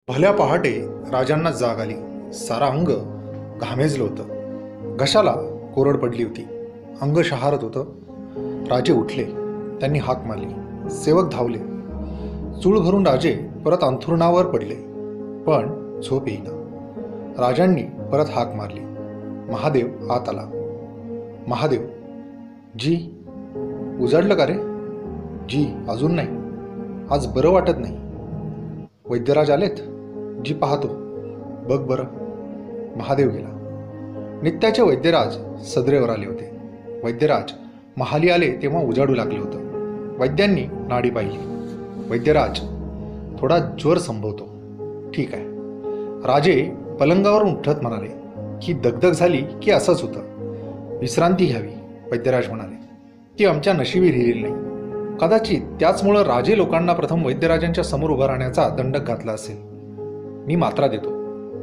भल्या पहाटे राजांना जाग आली. सारा अंग घामेजलं होतं. घशाला कोरड पडली होती. अंग शहारत होतं. राजे उठले. त्यांनी हाक मारली. सेवक धावले. चूळ भरून राजे परत अंथरुणावर पडले. पण झोप येईना. राजांनी परत हाक मारली. महादेव आत आला. महादेव, जी उजाडलं का रे? जी अजून नाही. आज बरं वाटत नाही. वैद्यराज आलेत? जी पाहतो. बघ बरं. महादेव गेला. नित्याचे वैद्यराज सदरेवर आले होते. वैद्यराज महाली आले तेव्हा उजाडू लागले होतं. वैद्यांनी नाडी पाहिली. वैद्यराज, थोडा ज्वर संभवतो. ठीक आहे. राजे पलंगावरून उठत म्हणाले, की दगदग झाली की असंच होतं. विश्रांती घ्यावी. वैद्यराज म्हणाले, ती आमच्या नशिबी लिहिलेली नाही. कदाचित त्याचमुळं राजे लोकांना प्रथम वैद्यराजांच्या समोर उभं राहण्याचा दंडक घातला असेल. मी मात्रा देतो.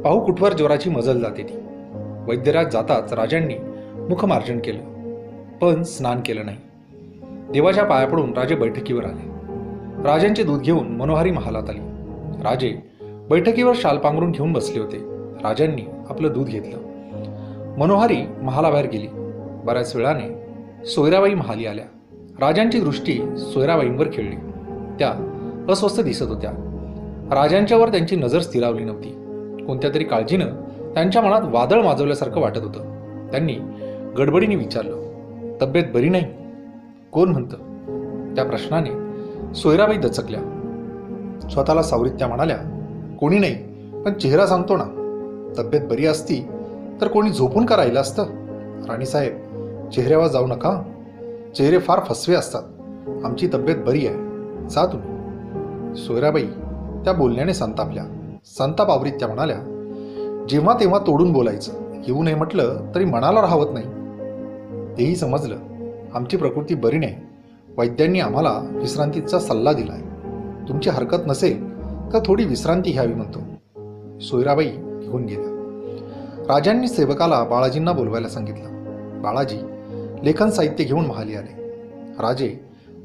पाहू कुठवर ज्वराची मजल जाते ती. वैद्यराज जाताच राजांनी मुखमार्जन केलं, पण स्नान केलं नाही. देवाच्या पाया पडून राजे बैठकीवर आले. राजांचे दूध घेऊन मनोहारी महालात आली. राजे बैठकीवर शाल पांघरून घेऊन बसले होते. राजांनी आपलं दूध घेतलं. मनोहारी महालाबाहेर गेली. बऱ्याच वेळाने सोयराबाई महाली आल्या. राजांची दृष्टी सोयराबाईंवर खेळली. त्या अस्वस्थ दिसत होत्या. राजांच्यावर त्यांची नजर स्थिरावली नव्हती. कोणत्या तरी काळजीनं त्यांच्या मनात वादळ माजवल्यासारखं वाटत होतं. त्यांनी गडबडीने विचारलं, तब्येत बरी नाही? कोण म्हणतं? त्या प्रश्नाने सोयराबाई दचकल्या. स्वतःला सावरीत त्या म्हणाल्या, कोणी नाही, पण चेहरा सांगतो ना. तब्येत बरी असती तर कोणी झोपून का राहिलं असतं? राणीसाहेब, चेहऱ्यावर जाऊ नका. चेहरे फार फसवे असतात. आमची तब्येत बरी आहे. जा तुम्ही. सोयराबाई त्या बोलण्याने संतापल्या. संताप आवरीत त्या म्हणाल्या, जेव्हा तेव्हा तोडून बोलायचं. येऊ नये म्हटलं तरी मनाला राहवत नाही. तेही समजलं. आमची प्रकृती बरी नाही. वैद्यांनी आम्हाला विश्रांतीचा सल्ला दिलाय. तुमची हरकत नसेल तर थोडी विश्रांती घ्यावी म्हणतो. सोयराबाई निघून गेल्या. राजांनी सेवकाला बाळाजींना बोलवायला सांगितलं. बाळाजी लेखन साहित्य घेऊन महाली आले. राजे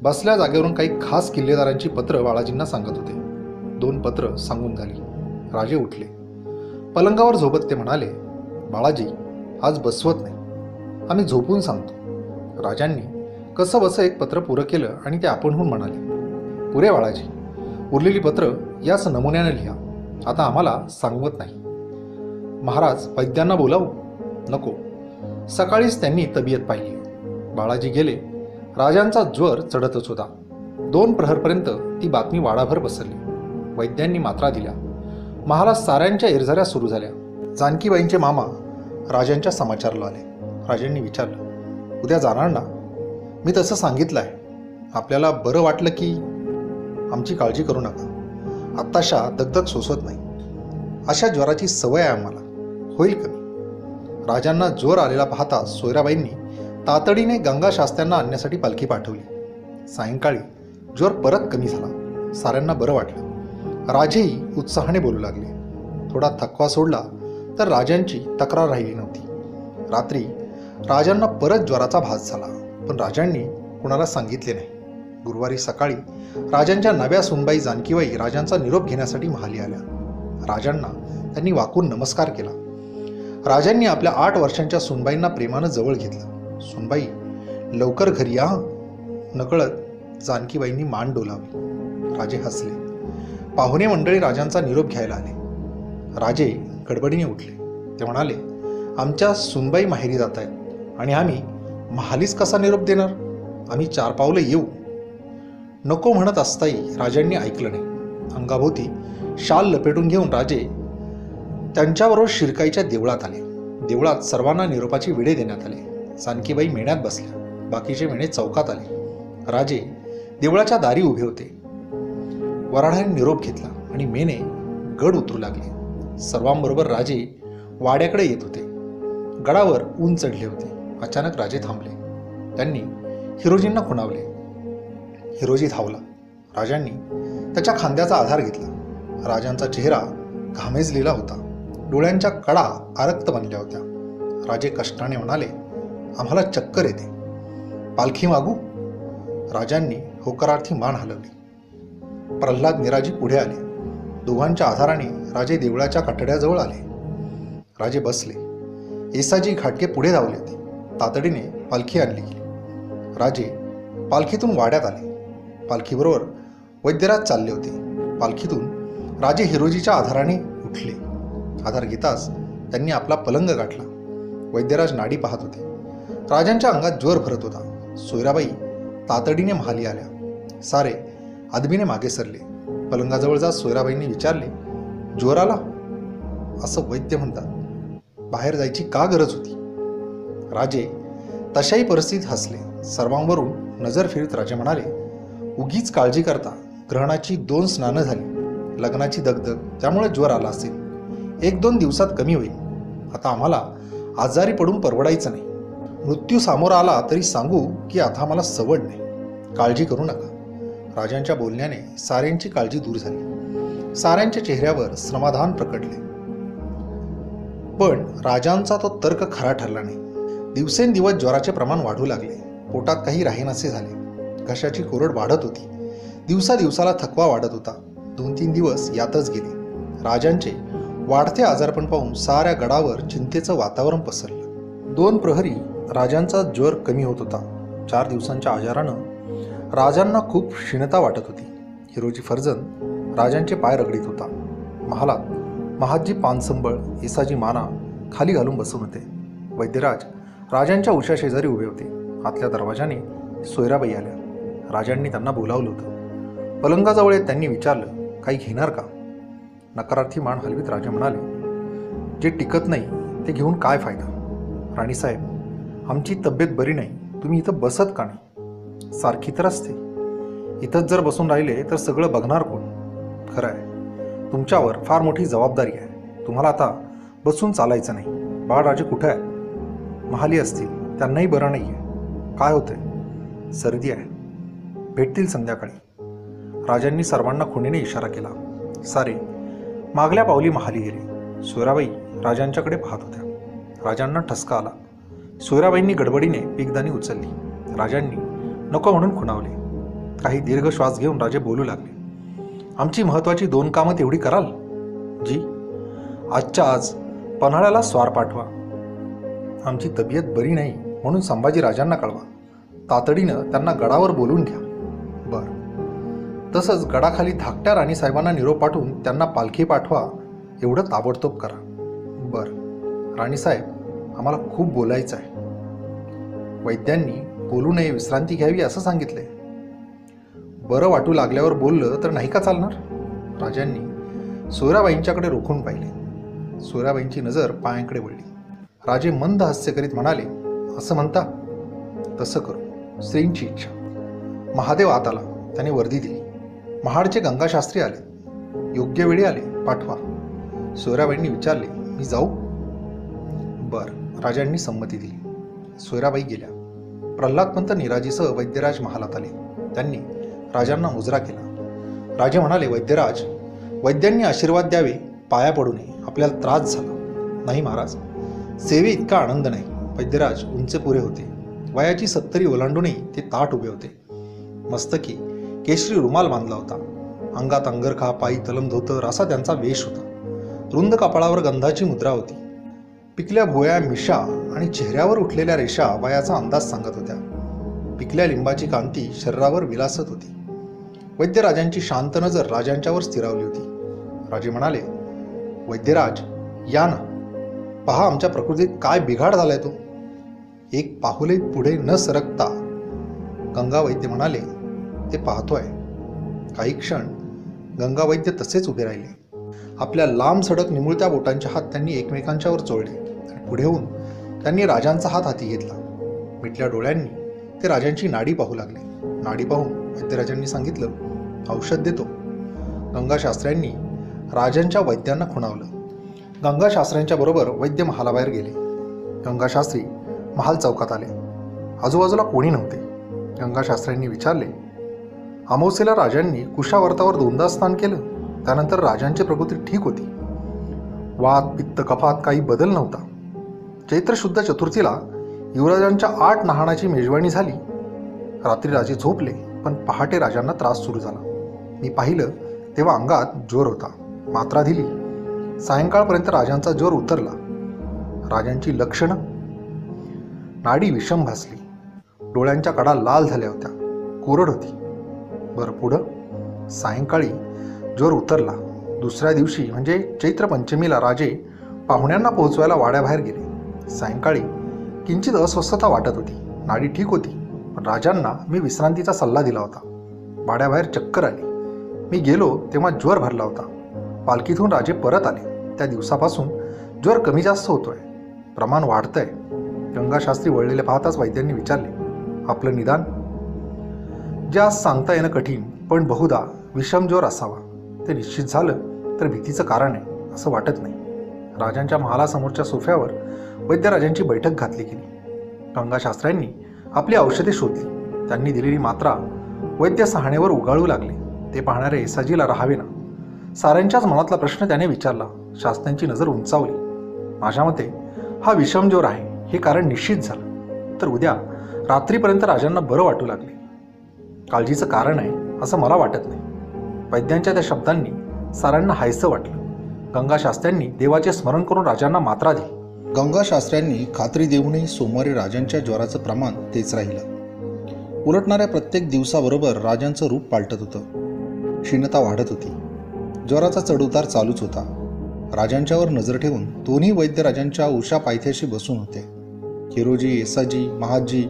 बसल्या जागेवरून काही खास किल्लेदारांची पत्र बाळाजींना सांगत होते. 2 पत्र सांगून झाली. राजे उठले. पलंगावर झोपत ते म्हणाले, बाळाजी, आज बसवत नाही. आम्ही झोपून सांगतो. राजांनी कसं बसं एक पत्र पुरं केलं आणि ते आपणहून म्हणाले, पुरे बाळाजी. उरलेली पत्र याच नमुन्याने लिहा. आता आम्हाला सांगवत नाही. महाराज, वैद्यांना बोलावू? नको. सकाळीच त्यांनी तब्येत पाहिली. बाळाजी गेले. राजांचा ज्वर चढतच होता. 2 प्रहरपर्यंत ती बातमी वाडाभर पसरली. वैद्यांनी मात्रा दिल्या. महाराज साऱ्यांच्या इरझाऱ्या सुरू झाल्या. जानकीबाईंचे मामा राजांच्या समाचारला आले. राजांनी विचारलं, उद्या जाणार ना? मी तसं सांगितलं आहे. आपल्याला बरं वाटलं की आमची काळजी करू नका. आत्ताशा दगदग सोसत नाही. अशा ज्वराची सवय आहे आम्हाला. होईल कमी. राजांना ज्वर आलेला पाहता सोयराबाईंनी तातडीने गंगा शास्त्यांना आणण्यासाठी पालखी पाठवली. सायंकाळी ज्वर परत कमी झाला. साऱ्यांना बरं वाटलं. राजेही उत्साहाने बोलू लागले. थोडा थकवा सोडला तर राजांची तक्रार राहिली नव्हती. रात्री राजांना परत ज्वराचा भास झाला, पण राजांनी कुणाला सांगितले नाही. गुरुवारी सकाळी राजांच्या नव्या सुनबाई जानकीबाई राजांचा निरोप घेण्यासाठी महाली आल्या. राजांना त्यांनी वाकून नमस्कार केला. राजांनी आपल्या 8 वर्षांच्या सुनबाईंना प्रेमानं जवळ घेतलं. सुनबाई, लवकर घरी या. नकळत जानकीबाईंनी मान डोलावली. राजे हसले. पाहुणे मंडळी राजांचा निरोप घ्यायला आले. राजे गडबडीने उठले. ते म्हणाले, आमच्या सुनबाई माहेरी जात आहेत आणि आम्ही महालीच कसा निरोप देणार? आम्ही 4 पावलं येऊ. नको म्हणत असताही राजांनी ऐकलं नाही. अंगाभोवती शाल लपेटून घेऊन राजे त्यांच्याबरोबर शिरकाईच्या देवळात आले. देवळात सर्वांना निरोपाची विडे देण्यात आले. जानकीबाई मेण्यात बसल्या. बाकीचे मेणे चौकात आले. राजे देवळाच्या दारी उभे होते. वऱ्हाड्याने निरोप घेतला आणि मेणे गड उतरू लागले. सर्वांबरोबर राजे वाड्याकडे येत होते. गडावर ऊन चढले होते. अचानक राजे थांबले. त्यांनी हिरोजींना खुणावले. हिरोजी धावला. राजांनी त्याच्या खांद्याचा आधार घेतला. राजांचा चेहरा घामेजलेला होता. डोळ्यांच्या कडा आरक्त बनल्या होत्या. राजे कष्टाने म्हणाले, आम्हाला चक्कर येते. पालखी मागू? राजांनी होकारार्थी मान हलवली. प्रल्हाद निराजी पुढे आले. दोघांच्या आधाराने राजे देवळाच्या कठड्याजवळ आले. राजे बसले. येसाजी घाटके पुढे धावले होते. तातडीने पालखी आणली गेली. राजे पालखीतून वाड्यात आले. पालखीबरोबर वैद्यराज चालले होते. पालखीतून राजे हिरोजीच्या आधाराने उठले. आधार घेताच त्यांनी आपला पलंग गाठला. वैद्यराज नाडी पाहत होते. राजांच्या अंगात ज्वर भरत होता. सोयराबाई तातडीने महाली आल्या. सारे आदमीने मागे सरले. पलंगाजवळ जात सोयराबाईंनी विचारले, ज्वर आला असं वैद्य म्हणतात, बाहेर जायची का गरज होती? राजे तशाही परिस्थितीत हसले. सर्वांवरून नजर फिरत राजे म्हणाले, उगीच काळजी करता. ग्रहणाची 2 स्नानं झाली, लग्नाची दगदग, त्यामुळे ज्वर आला असेल. 1-2 दिवसात कमी होईल. आता आम्हाला आजारी पडून परवडायचं नाही. मृत्यू सामोरा आला तरी सांगू की आता आम्हाला सवड नाही. काळजी करू नका. राजांच्या बोलण्याने साऱ्यांची काळजी दूर झाली. साऱ्यांच्या चेहऱ्यावर समाधान प्रकटले. पण राजांचा तो तर्क खरा ठरला नाही. दिवसेंदिवस ज्वराचे प्रमाण वाढू लागले. पोटात काही राहीनासे झाले. घशाची कोरड वाढत होती. दिवसाला थकवा वाढत होता. 2-3 दिवस यातच गेले. राजांचे वाढते आजारपण पाहून साऱ्या गडावर चिंतेचं वातावरण पसरलं. 2 प्रहरी राजांचा ज्वर कमी होत होता. 4 दिवसांच्या आजारानं राजांना खूप क्षीणता वाटत होती. हिरोजी फर्जंद राजांचे पाय रगडीत होता. महालात महादजी पानसंबळ, येसाजी माना खाली घालून बसून होते. वैद्यराज राजांच्या उशा शेजारी उभे होते. आतल्या दरवाजाने सोयराबाई आल्या. राजांनी त्यांना बोलावलं होतं. पलंगाजवळ येत त्यांनी विचारलं, काही घेणार का? नकारार्थी मान हलवीत राजे म्हणाले, जे टिकत नाही ते घेऊन काय फायदा? राणीसाहेब, आमची तब्येत बरी नाही. तुम्ही इथं बसत का नाही? सारखी तर असते. इथंच जर बसून राहिले तर सगळं बघणार कोण? खरं आहे, तुमच्यावर फार मोठी जबाबदारी आहे. तुम्हाला आता बसून चालायचं नाही. बाळराजे कुठे आहे? महाली असतील. त्यांनाही बरं नाही आहे. काय होतंय? सर्दी आहे. भेटतील संध्याकाळी. राजांनी सर्वांना खुणीने इशारा केला. सारे मागल्या पावली महाली गेले. सोयराबाई राजांच्याकडे पाहत होत्या. राजांना ठसका आला. सोयराबाईंनी गडबडीने पीकदानी उचलली. राजांनी नको म्हणून खुणावले. काही दीर्घ श्वास घेऊन राजे बोलू लागले, आमची महत्वाची 2 कामं तेवढी कराल? जी. आजच्या आज पन्हाळ्याला स्वार पाठवा. आमची तब्येत बरी नाही म्हणून संभाजी राजांना कळवा. तातडीनं त्यांना गडावर बोलून घ्या. बरं. तसंच गडाखाली धाकट्या राणीसाहेबांना निरोप पाठवून त्यांना पालखी पाठवा. एवढं ताबडतोब करा. बरं. राणीसाहेब, आम्हाला खूप बोलायचं आहे. वैद्यांनी बोलू नये, विश्रांती घ्यावी असं सांगितलंय. बरं वाटू लागल्यावर बोललं तर नाही का चालणार? राजांनी सोयराबाईंच्याकडे रोखून पाहिले. सोयराबाईंची नजर पायांकडे वळली. राजे मंद हास्य करीत म्हणाले, असं म्हणता? तसं करू. श्रींची इच्छा. महादेव आत आला. त्याने वर्दी दिली. महाडचे गंगाशास्त्री आले. योग्य वेळी आले. पाठवा. सोयराबाईंनी विचारले, मी जाऊ? बरं. राजांनी संमती दिली. सोयराबाई गेल्या. प्रल्हादपंत निराजीसह वैद्यराज महालात आले. त्यांनी राजांना मुजरा केला. राजे म्हणाले, वैद्यराज, वैद्यांनी आशीर्वाद द्यावे. पाया पडू नये. आपल्याला त्रास झाला. नाही महाराज, सेवे इतका आनंद नाही. वैद्यराज उंच पुरे होते. वयाची 70 ओलांडूनही ते ताट उभे होते. मस्तकी केशरी रुमाल बांधला होता. अंगात अंगरखा, पायी तलम धोतर असा त्यांचा वेश होता. रुंद कपाळावर गंधाची मुद्रा होती. पिकल्या भोया मिशा आणि चेहऱ्यावर उठलेल्या रेषा वयाचा अंदाज सांगत होत्या. पिकल्या लिंबाची कांती शरीरावर विलासत होती. वैद्यराजांची शांत नजर राजांच्यावर स्थिरावली होती. राजे म्हणाले, वैद्यराज, या ना. पहा आमच्या प्रकृतीत काय बिघाड झालाय तो. एक पाहुले पुढे न सरकता गंगावैद्य म्हणाले, ते पाहतोय. काही क्षण गंगावैद्य तसेच उभे राहिले. आपल्या लांब सडक निमुळत्या बोटांचे हात त्यांनी एकमेकांच्यावर चोळले. पुढे होऊन त्यांनी राजांचा हात हाती घेतला. मिटल्या डोळ्यांनी ते राजांची नाडी पाहू लागले. नाडी पाहून वैद्यराजांनी सांगितलं, औषध देतो. गंगाशास्त्र्यांनी राजांच्या वैद्यांना खुणावलं. गंगाशास्त्र्यांच्या बरोबर वैद्य महालाबाहेर गेले. गंगाशास्त्री महाल चौकात आले. आजूबाजूला कोणी नव्हते. गंगाशास्त्र्यांनी विचारले, अमावस्येला राजांनी कुशावर्तावर 2दा स्नान केलं. त्यानंतर राजांची प्रकृती ठीक होती. वात, पित्त, कफात काही बदल नव्हता. चैत्र शुद्ध चतुर्थीला युवराजांच्या 8 नहाणाची मेजवानी झाली. रात्री राजे झोपले, पण पहाटे राजांना त्रास सुरू झाला. मी पाहिलं तेव्हा अंगात ज्वर होता. मात्रा दिली. सायंकाळपर्यंत राजांचा ज्वर उतरला. राजांची लक्षणं: नाडी विषम भासली, डोळ्यांच्या कडा लाल झाल्या होत्या, कोरड होती. बरं, पुढं? सायंकाळी ज्वर उतरला. दुसऱ्या दिवशी म्हणजे चैत्र पंचमीला राजे पाहुण्यांना पोहोचवायला वाड्याबाहेर गेले. सायंकाळी किंचित अस्वस्थता वाटत होती. नाडी ठीक होती, पण राजांना मी विश्रांतीचा सल्ला दिला होता. वाड्याबाहेर चक्कर आली. मी गेलो तेव्हा ज्वर भरला होता. पालखीतून राजे परत आले. त्या दिवसापासून ज्वर कमी जास्त होतोय, प्रमाण वाढतंय. गंगाशास्त्री वळलेले पाहताच वैद्यांनी विचारले, आपलं निदान? जे आज सांगता येणं कठीण, पण बहुधा विषम ज्वर असावा. ते निश्चित झालं तर भीतीचं कारण आहे असं वाटत नाही. राजांच्या महालासमोरच्या सोफ्यावर वैद्यराजांची बैठक घातली गेली. गंगाशास्त्र्यांनी आपली औषधे शोधली. त्यांनी दिलेली मात्रा वैद्य सहाणेवर उगाळू लागले. ते पाहणाऱ्या येसाजीला राहावे ना. साऱ्यांच्याच मनातला प्रश्न त्याने विचारला. शास्त्र्यांची नजर उंचावली. माझ्या मते हा विषम ज्वर आहे हे कारण निश्चित झालं तर उद्या रात्रीपर्यंत राजांना बरं वाटू लागले. काळजीचं कारण आहे असं मला वाटत नाही. वैद्यांच्या त्या शब्दांनी साऱ्यांना हायसं वाटलं. गंगाशास्त्र्यांनी देवाचे स्मरण करून राजांना मात्रा दिली. गंगाशास्त्र्यांनी खात्री देऊनही सोमवारी राजांच्या ज्वराचं प्रमाण तेच राहिलं. उलटणाऱ्या प्रत्येक दिवसाबरोबर राजांचं रूप पालटत होतं. क्षीणता वाढत होती. ज्वराचा चढउतार चालूच होता. राजांच्यावर नजर ठेवून दोन्ही वैद्य राजांच्या उषा पायथ्याशी बसून होते. हिरोजी, येसाजी, महाजी,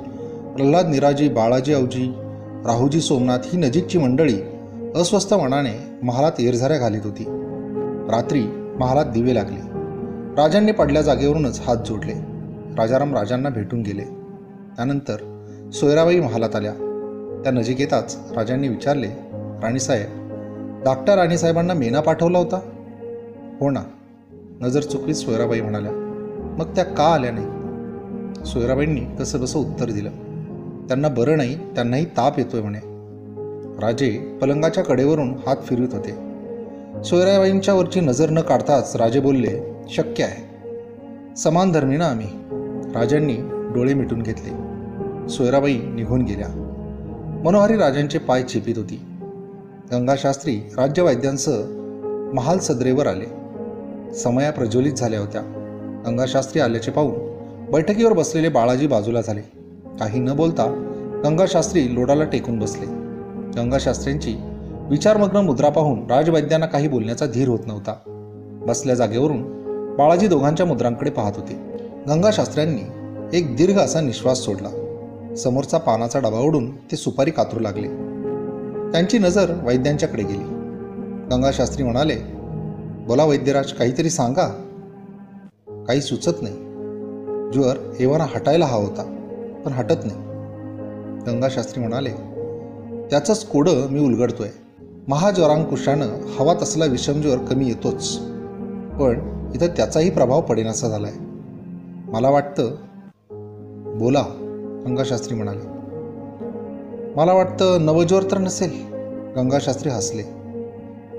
प्रल्हाद निराजी, बाळाजी औजी, राहुजी सोमनाथ ही नजीकची मंडळी अस्वस्थ मनाने महालात येरझाऱ्या घालीत होती. रात्री महालात दिवे लागले. राजांनी पडल्या जागेवरूनच हात जोडले. राजाराम राजांना भेटून गेले. त्यानंतर सोयराबाई महालात आल्या. त्या नजीक येताच राजांनी विचारले, राणीसाहेब, धाकट्या राणीसाहेबांना मेना पाठवला होता? हो ना, नजर चुकवीत सोयराबाई म्हणाल्या. मग त्या का आल्या नाही? सोयराबाईंनी कसं कसं उत्तर दिलं. त्यांना बरं नाही, त्यांनाही ताप येतोय म्हणे. राजे पलंगाच्या कडेवरून हात फिरवित होते. सोयराबाईंच्या वरची नजर न काढताच राजे बोलले, शक्य आहे, समान धर्मी ना आम्ही. राजांनी डोळे मिटून घेतले. सोयराबाई निघून गेल्या. मनोहारी राजांचे पाय चेपीत होती. गंगाशास्त्री राज्यवैद्यांसह महाल सदरेवर आले. समया प्रज्वलित झाल्या होत्या. गंगाशास्त्री आल्याचे पाहून बैठकीवर बसलेले बाळाजी बाजूला झाले. काही न बोलता गंगाशास्त्री लोडाला टेकून बसले. गंगाशास्त्रींची विचारमग्न मुद्रा पाहून राजवैद्यांना काही बोलण्याचा धीर होत नव्हता. बसल्या जागेवरून बाळाजी दोघांच्या मुद्रांकडे पाहत होते. गंगाशास्त्र्यांनी एक दीर्घ असा निश्वास सोडला. समोरचा पानाचा डबा ओढून ते सुपारी कातरू लागले. त्यांची नजर वैद्यांच्याकडे गेली. गंगाशास्त्री म्हणाले, बोला वैद्यराज, काहीतरी सांगा. काही सुचत नाही. ज्वर एव्हाना हटायला हवा होता, पण हटत नाही. गंगाशास्त्री म्हणाले, त्याचंच कोडं मी उलगडतोय. महाज्वरांकुशानं हवा तसला विषमज्वर कमी येतोच, पण इथं त्याचाही प्रभाव पडेनासा झालाय. मला वाटतं. बोला, गंगाशास्त्री म्हणाले. मला वाटतं नवज्वर तर नसेल. गंगाशास्त्री हसले.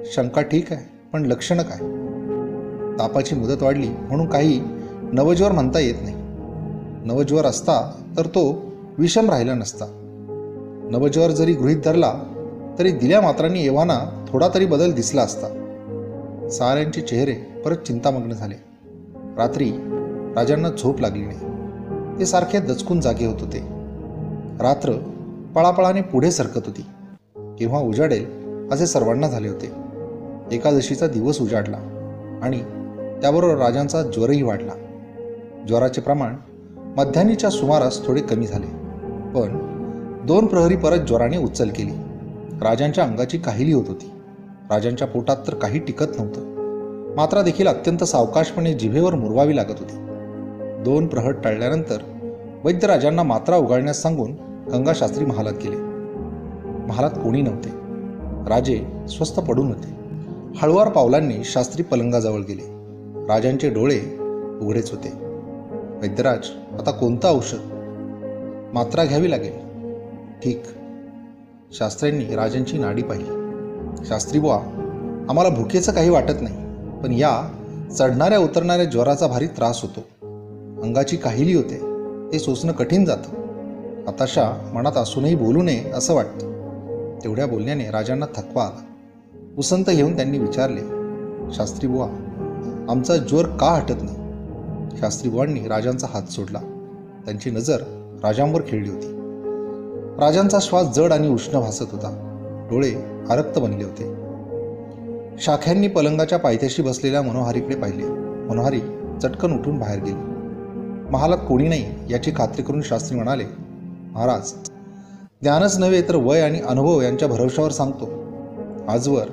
शंका ठीक आहे, पण लक्षणं काय? तापाची मुदत वाढली म्हणून काही नवज्वर म्हणता येत नाही. नवज्वर असता तर तो विषम राहिला नसता. नवज्वर जरी गृहीत धरला तरी दिल्या मात्रांनी एव्हाना थोडा तरी बदल दिसला असता. साऱ्यांचे चेहरे परत चिंतामग्न झाले. रात्री राजांना झोप लागली नाही. ते सारखे दचकून जागे होत होते. रात्र पळापळाने पुढे सरकत होती. केव्हा उजाडेल असे सर्वांना झाले होते. एकादशीचा दिवस उजाडला आणि त्याबरोबर राजांचा ज्वरही वाढला. ज्वराचे प्रमाण मध्यान्हीच्या सुमारास थोडे कमी झाले, पण 2 प्रहरी परत ज्वराने उचल केली. राजांच्या अंगाची काहिली होत होती. राजांच्या पोटात तर काही टिकत नव्हतं. मात्रा देखील अत्यंत सावकाशपणे जिभेवर मुरवावी लागत होती. 2 प्रहर टळल्यानंतर वैद्यराजांना मात्रा उगाळण्यास सांगून गंगाशास्त्री महालात गेले. महालात कोणी नव्हते. राजे स्वस्थ पडून होते. हळुवार पावलांनी शास्त्री पलंगाजवळ गेले. राजांचे डोळे उघडेच होते. वैद्यराज, आता कोणतं औषध? मात्रा घ्यावी लागेल. ठीक. शास्त्र्यांनी राजांची नाडी पाहिली. शास्त्री बुवा, आम्हाला भुकेचं काही वाटत नाही, पण या चढणाऱ्या उतरणाऱ्या ज्वराचा भारी त्रास होतो. अंगाची काहिली होते. ते सोसणं कठीण जातं. हताशा मनात असूनही बोलू नये असं वाटतं. तेवढ्या बोलण्याने राजांना थकवा आला. उसंत घेऊन त्यांनी विचारले, शास्त्री बुवा, आमचा ज्वर का हटत नाही? शास्त्री बुवांनी राजांचा हात सोडला. त्यांची नजर राजांवर खेळली होती. राजांचा श्वास जड आणि उष्ण भासत होता. डोळे आरक्त बनले होते. शाख्यांनी पलंगाच्या पायथ्याशी बसलेल्या मनोहारीकडे पाहिले. मनोहारी चटकन उठून बाहेर गेली. महालात कोणी नाही याची खात्री करून शास्त्री म्हणाले, महाराज, ज्ञानच नव्हे तर वय आणि अनुभव यांच्या भरवशावर सांगतो, आजवर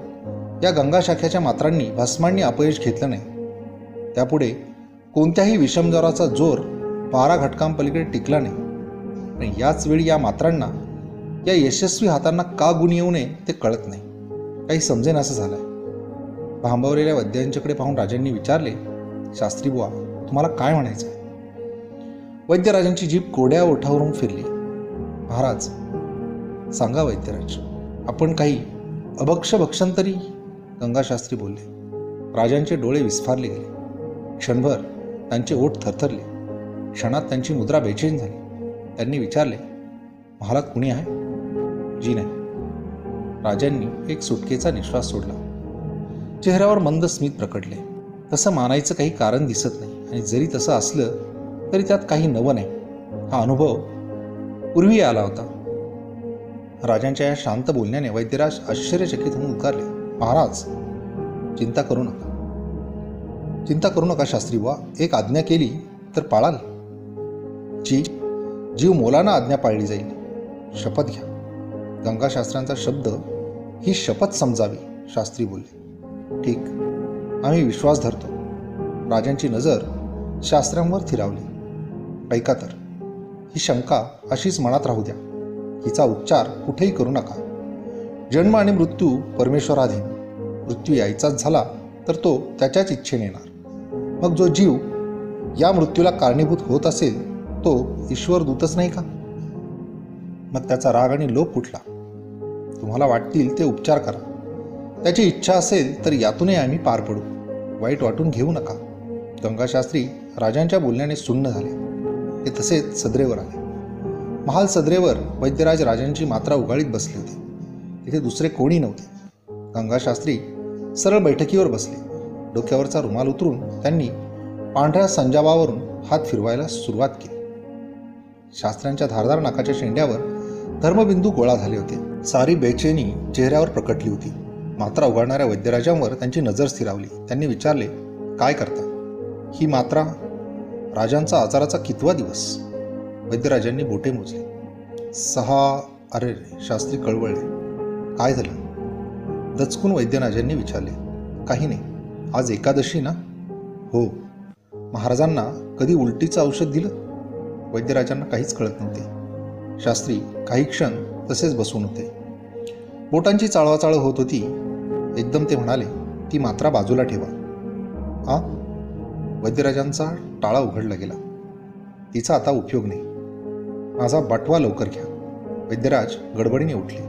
या गंगा शाख्याच्या मात्रांनी भस्मांनी अपयश घेतलं नाही. त्यापुढे कोणत्याही विषमज्वराचा जोर 12 घटकांपलीकडे टिकला नाही. आणि याच वेळी या मात्रांना, या यशस्वी हातांना का गुण येऊ नये ते कळत नाही. काही समजेन असं झालंय. भांबवलेल्या वैद्यांच्याकडे पाहून राजांनी विचारले, शास्त्री बुवा, तुम्हाला काय म्हणायचं आहे? वैद्यराजांची जीभ कोड्या ओठावरून फिरली. महाराज, सांगा वैद्यराज, आपण काही अभक्ष भक्षण तरी? गंगाशास्त्री बोलले. राजांचे डोळे विस्फारले गेले. क्षणभर त्यांचे ओठ थरथरले. क्षणात त्यांची मुद्रा बेचैन झाली. त्यांनी विचारले, महालात कुणी आहे? जी नाही. राजांनी एक सुटकेचा निश्वास सोडला. चेहऱ्यावर मंद स्मित प्रकटले. तसं मानायचं काही कारण दिसत नाही, आणि जरी तसं असलं तरी त्यात काही नवं नाही. हा अनुभव पूर्वी आला होता. राजांच्या या शांत बोलण्याने वैद्यराज आश्चर्यचकित होऊन उद्गारले, महाराज, चिंता करू नका. चिंता करू नका शास्त्री बुवा. एक आज्ञा केली तर पाळाल? जीव मोलानं आज्ञा पाळली जाईल. शपथ घ्या. गंगाशास्त्र्यांचा शब्द ही शपथ समजावी, शास्त्री बोलले. ठीक, आम्ही विश्वास धरतो. राजांची नजर शास्त्र्यांवर थिरावली. ऐका तर, ही शंका अशीच मनात राहू द्या. हिचा उच्चार कुठेही करू नका. जन्म आणि मृत्यू परमेश्वराधीन. मृत्यू यायचाच झाला तर तो त्याच्याच इच्छेने येणार. मग जो जीव या मृत्यूला कारणीभूत होत असेल तो ईश्वर दूतच नाही का? मग त्याचा राग आणि लोभ कुठला? तुम्हाला वाटतील ते उपचार करा. त्याची इच्छा असेल तर यातूनही आम्ही पार पडू. वाईट वाटून घेऊ नका. गंगाशास्त्री राजांच्या बोलण्याने सुन्न झाले. ते तसेच सदरेवर आले. महाल सदरेवर वैद्यराज राजांची मात्रा उगाळीत बसले होते. तिथे दुसरे कोणी नव्हते. गंगाशास्त्री सरळ बैठकीवर बसले. डोक्यावरचा रुमाल उतरून त्यांनी पांढऱ्या संजाबावरून हात फिरवायला सुरुवात केली. शास्त्र्यांच्या धारदार नाकाच्या शेंड्यावर धर्मबिंदू गोळा झाले होते. सारी बेचैनी चेहऱ्यावर प्रकटली होती. मात्रा उघडणाऱ्या वैद्यराजांवर त्यांची नजर स्थिरावली. त्यांनी विचारले, काय करता? ही मात्रा राजांचा आजाराचा कितवा दिवस? वैद्यराजांनी बोटे मोजले. 6. अरे, शास्त्री कळवळले. काय झालं? दचकून वैद्यराजांनी विचारले. काही नाही. आज एकादशी ना? हो. महाराजांना कधी उलटीचं औषध दिलं? वैद्यराजांना काहीच कळत नव्हते. शास्त्री काही क्षण तसेच बसून होते. बोटांची चाळवाचाळ होत होती. एकदम ते म्हणाले, ती मात्रा बाजूला ठेवा. आ? वैद्यराजांचा टाळा उघडला गेला. तिचा आता उपयोग नाही. माझा बटवा लवकर घ्या. वैद्यराज गडबडीने उठले.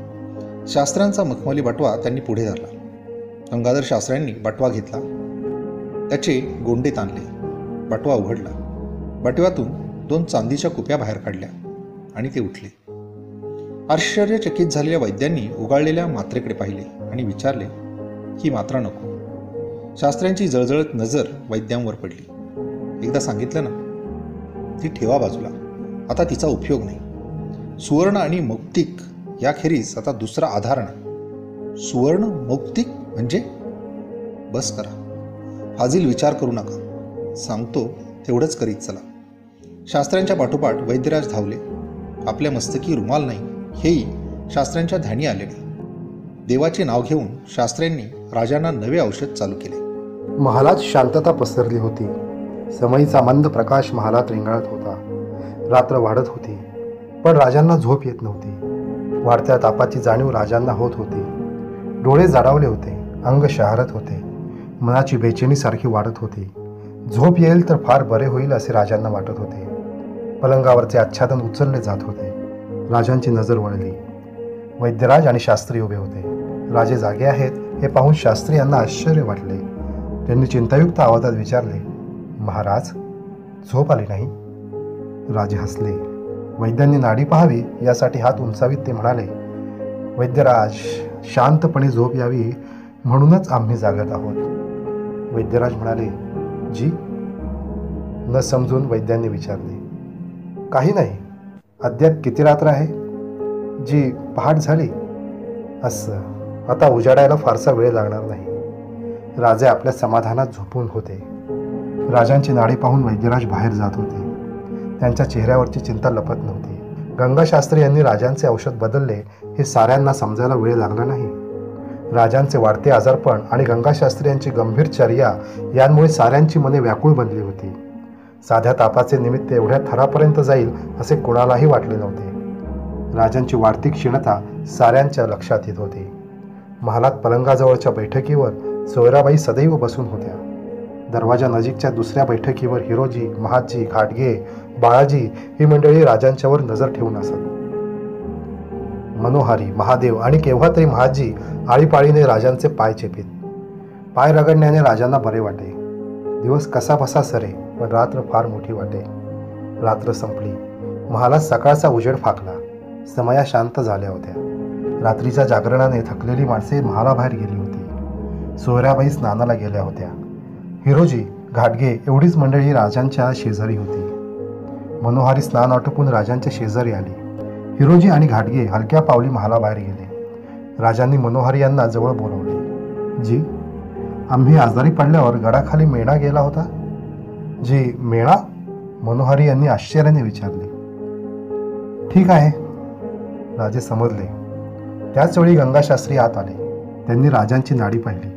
शास्त्र्यांचा मखमली बटवा त्यांनी पुढे धरला. गंगाधर शास्त्र्यांनी बटवा घेतला. त्याचे गोंडे ताणले. बटवा उघडला. बटव्यातून 2 चांदीच्या कुप्या बाहेर काढल्या आणि ते उठले. आश्चर्यचकित झालेल्या वैद्यांनी उगाळलेल्या मात्रेकडे पाहिले आणि विचारले, ही मात्रा नको. शास्त्र्यांची जळजळत नजर वैद्यांवर पडली. एकदा सांगितलं ना, ती ठेवा बाजूला. आता तिचा उपयोग नाही. सुवर्ण आणि मौक्तिक याखेरीज आता दुसरा आधार नाही. सुवर्ण मौक्तिक म्हणजे? बस करा. फाजील विचार करू नका. सांगतो तेवढंच करीत चला. शास्त्र्यांच्या पाठोपाठ वैद्यराज धावले. आपल्या मस्तकी रुमाल नाही हेही शास्त्र्यांच्या ध्यानी आले नाही. देवाचे नाव घेऊन शास्त्र्यांनी राजांना नवे औषध चालू केले. महालात शांतता पसरली होती. समयीचा मंद प्रकाश महालात रेंगाळत होता. रात्र वाढत होती, पण राजांना झोप येत नव्हती. वाढत्या तापाची जाणीव राजांना होत होती. डोळे जाडावले होते. अंग शहारत होते. मनाची बेचैनी सारखी वाढत होती. झोप येईल तर फार बरे होईल असे राजांना वाटत होते. पलंगावरचे आच्छादन उचलले जात होते. राजांची नजर वळली. वैद्यराज आणि शास्त्री उभे होते. राजे जागे आहेत हे पाहून शास्त्री यांना आश्चर्य वाटले. त्यांनी चिंतायुक्त आवाजात विचारले, महाराज, झोप आली नाही? राजे हसले. वैद्यांनी नाडी पाहावी यासाठी हात उंचावीत ते म्हणाले, वैद्यराज, शांतपणे झोप यावी म्हणूनच आम्ही जागत आहोत. वैद्यराज म्हणाले, जी? न समजून वैद्यांनी विचारले, काही नाही. अद्याप किती रात्र आहे? जी, पहाट झाली. असं, आता उजाडायला फारसा वेळ लागणार नाही. राजे आपल्या समाधानात झोपून होते. राजांची नाडी पाहून वैद्यराज बाहेर जात होते. त्यांच्या चेहऱ्यावरची चिंता लपत नव्हती. गंगाशास्त्री यांनी राजांचे औषध बदलले हे साऱ्यांना समजायला वेळ लागला नाही. राजांचे वाढते आजारपण आणि गंगाशास्त्री यांची गंभीर चर्या यांमुळे साऱ्यांची मने व्याकुळ बनली होती. साध्या तापाचे निमित्त एवढ्या थरापर्यंत जाईल असे कोणालाही वाटले नव्हते. राजांची वाढती क्षीणता साऱ्यांच्या लक्षात येत होती. महालात पलंगाजवळच्या बैठकीवर सोयराबाई सदैव बसून होत्या. दरवाजा नजीकच्या दुसऱ्या बैठकीवर हिरोजी, महादजी, घाटगे, बाळाजी ही मंडळी राजांच्यावर नजर ठेवून असत. मनोहारी, महादेव आणि केव्हा तरी महादजी आळीपाळीने राजांचे पाय चेपीत. पाय रगडण्याने राजांना बरे वाटे. दिवस कसा बसा सरे, पण रात्र फार मोठी वाटे. रात्र संपली. महालात सकाळचा उजेड फाकला. समया शांत झाल्या होत्या. रात्रीच्या जागरणाने थकलेली माणसे महालाबाहेर गेली होती. सोयराबाई स्नानाला गेल्या होत्या. हिरोजी, घाटगे एवढीच मंडळी राजांच्या शेजारी होती. मनोहारी स्नान आटोपून राजांच्या शेजारी आली. हिरोजी आणि घाटगे हलक्या पावली महालाबाहेर गेले. राजांनी मनोहारी यांना जवळ बोलावले. जी, आम्ही आजारी पडल्यावर गडाखाली मेणा गेला होता. जी, मेणा? मनोहारी यांनी आश्चर्याने विचारले. ठीक आहे, राजे समजले. त्याच वेळी गंगाशास्त्री आत आले. त्यांनी राजांची नाडी पाहिली.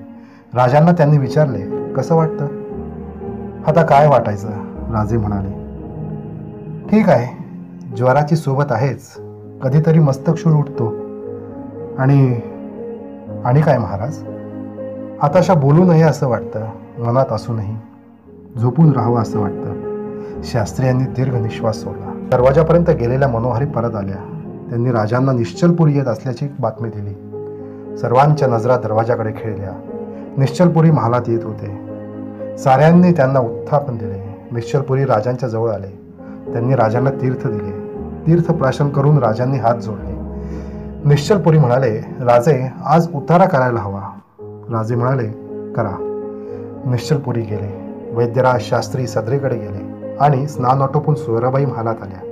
राजांना त्यांनी विचारले, कसं वाटतं? आता काय वाटायचं, राजे म्हणाले. ठीक आहे, ज्वराची सोबत आहेच. कधीतरी मस्तकशूळ उठतो. आणि काय महाराज? आताशा बोलू नये असं वाटतं. मनात असूनही झोपून राहावं असं वाटतं. शास्त्री यांनी दीर्घ निश्वास सोडला. दरवाजापर्यंत गेलेल्या मनोहारी परत आल्या. त्यांनी राजांना निश्चलपुरी येत असल्याची बातमी दिली. सर्वांच्या नजरा दरवाजाकडे खेळल्या. निश्चलपुरी महालात येत होते. साऱ्यांनी त्यांना उत्थापन दिले. निश्चलपुरी राजांच्या जवळ आले. त्यांनी राजांना तीर्थ दिले. तीर्थप्राशन करून राजांनी हात जोडले. निश्चलपुरी म्हणाले, राजे, आज उतारा करायला हवा. राजे म्हणाले, करा. निश्चलपुरी गेले. वैद्यराज, शास्त्री सदरेकडे गेले आणि स्नान आटोपून सोयराबाई महालात आल्या.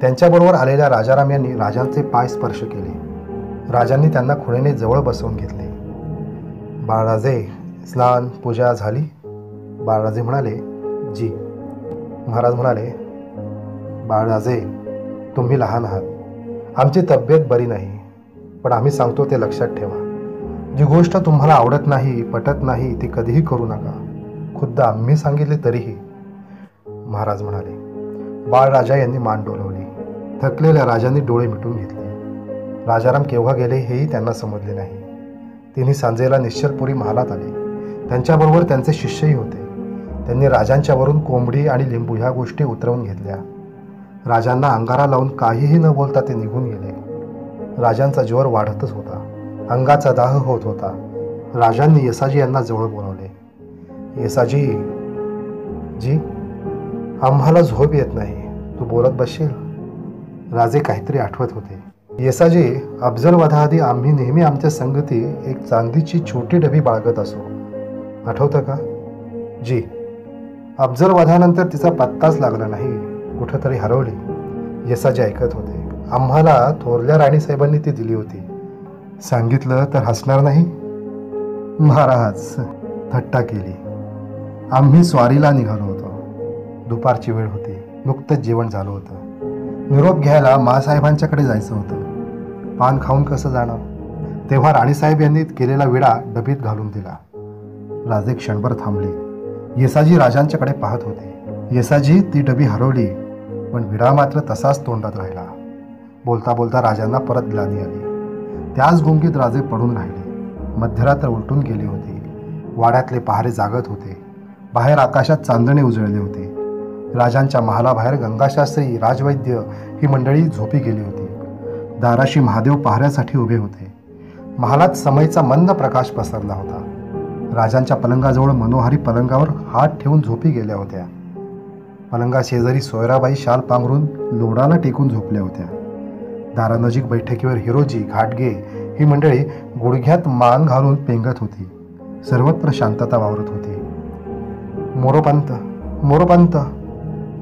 त्यांच्याबरोबर आलेल्या राजाराम यांनी राजांचे पाय स्पर्श केले. राजांनी त्यांना खुणेने जवळ बसवून घेतले. बाळराजे, स्नान पूजा झाली? बाळराजे म्हणाले, जी. महाराज म्हणाले, बाळराजे, तुम्ही लहान आहात. आमची तब्येत बरी नाही, पण आम्ही सांगतो ते लक्षात ठेवा. जी गोष्ट तुम्हाला आवडत नाही, पटत नाही, ती कधीही करू नका. खुद्द आम्ही सांगितले तरीही. महाराज म्हणाले. बाळराजा यांनी मान डोलवली. थकलेल्या राजांनी डोळे मिटून घेतले. राजाराम केव्हा गेले हेही त्यांना समजले नाही. तिन्ही सांजेला निश्चलपुरी महालात आले. त्यांच्याबरोबर त्यांचे शिष्यही होते. त्यांनी राजांच्यावरून कोंबडी आणि लिंबू ह्या गोष्टी उतरवून घेतल्या. राजांना अंगारा लावून काहीही न बोलता ते निघून गेले. राजांचा ज्वर वाढतच होता. अंगाचा दाह होत होता. राजांनी येसाजी यांना जवळ बोलावले. येसाजी, जी, आम्हाला झोप येत नाही. तू बोलत बसशील? राजे काहीतरी आठवत होते. येसाजी, अफजलवधाआधी आम्ही नेहमी आमच्या संगती एक चांदीची छोटी डबी बाळगत असो. आठवतं का? जी. अफजलवधानंतर तिचा पत्ताच लागला नाही. कुठंतरी हरवली. येसाजी ऐकत होते. आम्हाला थोरल्या राणीसाहेबांनी ती दिली होती. सांगितलं तर हसणार नाही? महाराज, थट्टा केली. आम्ही स्वारीला निघालो होतो. दुपारची वेळ होती. नुकतंच जेवण झालं होतं. निरोप घ्यायला मासाहेबांच्याकडे जायचं होतं. पान खाऊन कसं जाणार? तेव्हा राणीसाहेब यांनी केलेला विडा डबीत घालून दिला. राजे क्षणभर थांबले. येसाजी राजांच्याकडे पाहत होते. येसाजी, ती डबी हरवली, पण विडा मात्र तसाच तोंडात राहिला. बोलता बोलता राजांना परत ग्लानी आली. त्याच गुंगीत राजे पडून राहिले. मध्यरात्र उलटून गेली होती. वाड्यातले पहारे जागत होते. बाहेर आकाशात चांदणे उजळले होते. राजांच्या महालाबाहेर गंगाशास्त्री, राजवैद्य ही मंडळी झोपी गेली होती. दाराशी महादेव पहाऱ्यासाठी उभे होते. महालात समयीचा मंद प्रकाश पसरला होता. राजांच्या पलंगाजवळ मनोहारी पलंगावर हात ठेवून झोपी गेल्या होत्या. पलंगा शेजारी सोयराबाई शाल पांघरून लोडाला टेकून झोपल्या होत्या. दारानजीक बैठकीवर हिरोजी, घाटगे ही मंडळी गुडघ्यात मान घालून पेंगत होती. सर्वत्र शांतता वावरत होती. मोरोपंत, मोरोपंत.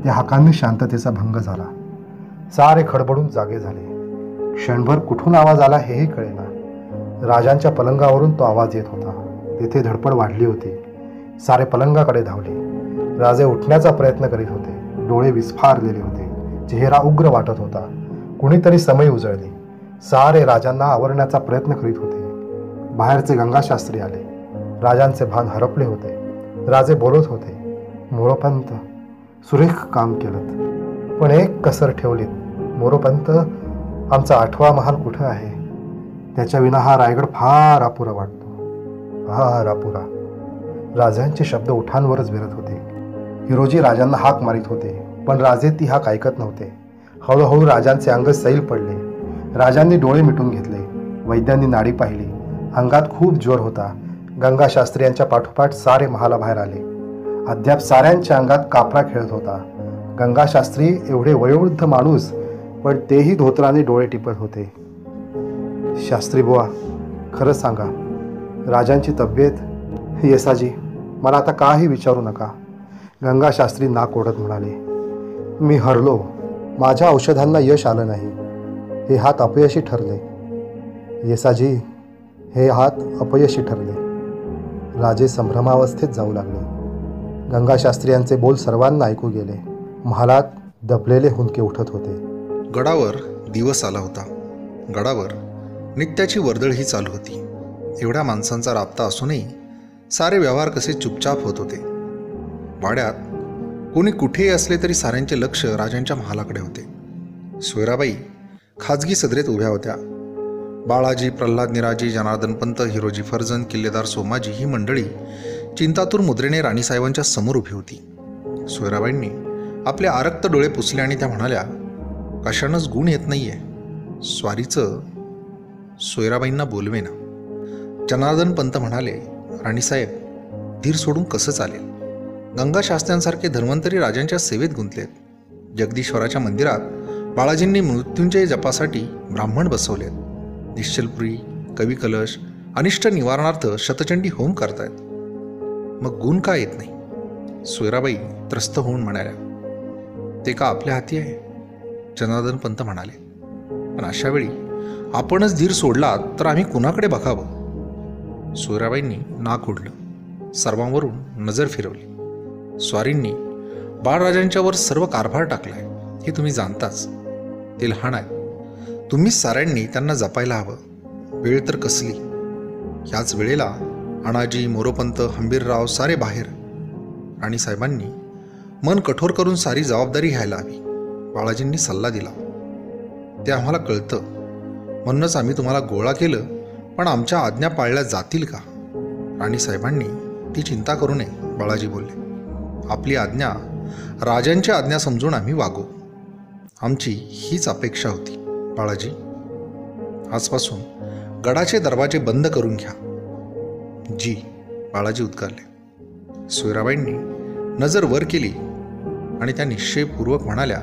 त्या हाकांनी शांततेचा भंग झाला. सारे खडबडून जागे झाले. क्षणभर कुठून आवाज आला हेही कळेना. राजांच्या पलंगावरून तो आवाज येत होता. तेथे धडपड वाढली होती. सारे पलंगाकडे धावले. राजे उठण्याचा प्रयत्न करीत होते. डोळे विस्फारलेले होते. चेहरा उग्र वाटत होता. कुणीतरी समय उजळले. सारे राजांना आवरण्याचा प्रयत्न करीत होते. बाहेरचे गंगाशास्त्री आले. राजांचे भान हरपले होते. राजे बोलत होते, मोरोपंत, सुरेख काम केलं, पण एक कसर ठेवलीत. मोरोपंत, आमचा 8वा महाल कुठं आहे? त्याच्या विना हा रायगड फार अपुरा वाटतो, फार अपुरा. राजांचे शब्द ओठांवरच विरत होते. हिरोजी राजांना हाक मारित होते, पण राजे ती हाक ऐकत नव्हते. हळूहळू राजांचे अंग सैल पडले. राजांनी डोळे मिटून घेतले. वैद्यांनी नाडी पाहिली. अंगात खूप जोर होता. गंगाशास्त्री यांच्या पाठोपाठ सारे महालाबाहेर आले. अद्याप साऱ्यांच्या अंगात कापरा खेळत होता. गंगाशास्त्री एवढे वयोवृद्ध माणूस, पण तेही धोत्राने डोळे टिपत होते. शास्त्री बुवा, खरं सांगा, राजांची तब्येत? येसाजी, मला आता काही विचारू नका. गंगाशास्त्री नाक ओढत म्हणाले, मी हरलो. माझ्या औषधांना यश आलं नाही. हे हात अपयशी ठरले. येसाजी, हे हात अपयशी ठरले. राजे संभ्रमावस्थेत जाऊ लागले. गंगाशास्त्री यांचे बोल सर्वांना ऐकू गेले. महालात दबलेले हुंदके उठत होते. गडावर दिवस आला होता. गडावर नित्याची वर्दळ ही चालू होती. एवढ्या माणसांचा राबता असूनही सारे व्यवहार कसे चुपचाप होत होते. वाड्यात कोणी कुठेही असले तरी साऱ्यांचे लक्ष राजांच्या महालाकडे होते. सोयराबाई खाजगी सदरेत उभ्या होत्या. बाळाजी, प्रल्हाद निराजी, जनार्दनपंत, हिरोजी फर्जन, किल्लेदार सोमाजी ही मंडळी चिंतातूर मुद्रेने राणीसाहेबांच्या समोर उभी होती. सोयराबाईंनी आपले आरक्त डोळे पुसले आणि त्या म्हणाल्या, कशानंच गुण येत नाहीये. स्वारीचं सोयराबाईंना बोलवेना. जनार्दनपंत म्हणाले, राणीसाहेब, धीर सोडून कसं चालेल? गंगाशास्त्र्यांसारखे धन्वंतरी राजांच्या सेवेत गुंतलेत. जगदीश्वराच्या मंदिरात बाळाजींनी मृत्युंजय जपासाठी ब्राह्मण बसवलेत. निश्चलपुरी, कविकलश, अनिष्ट निवारणार्थ शतचंडी होम करतायत. मग गुण का येत नाही? सोयराबाई त्रस्त होऊन म्हणाल्या, ते का आपल्या हाती आहे? जनार्दनपंत म्हणाले, पण अशा वेळी आपणच धीर सोडला तर आम्ही कुणाकडे बघावं? सोयराबाईंनी नाक ओढलं. सर्वांवरून नजर फिरवली. स्वारींनी बाळराजांच्यावर सर्व कारभार टाकलाय हे तुम्ही जाणताच. ते लहान आहेत. तुम्ही साऱ्यांनी त्यांना जपायला हवं. वेळ तर कसली. ह्याच वेळेला अणाजी, मोरोपंत, हंबीरराव सारे बाहेर. राणीसाहेबांनी मन कठोर करून सारी जबाबदारी घ्यायला हवी. बाळाजींनी सल्ला दिला. ते आम्हाला कळतं, म्हणूनच आम्ही तुम्हाला गोळा केलं, पण आमच्या आज्ञा पाळल्या जातील का? राणीसाहेबांनी ती चिंता करू नये. बाळाजी बोलले, आपली आज्ञा राजांची आज्ञा समजून आम्ही वागू. आमची हीच अपेक्षा होती. बाळाजी, आजपासून गडाचे दरवाजे बंद करून घ्या. जी, बाळाजी उद्गारले. सोयराबाईंनी नजर वर केली आणि त्या निश्चयपूर्वक म्हणाल्या,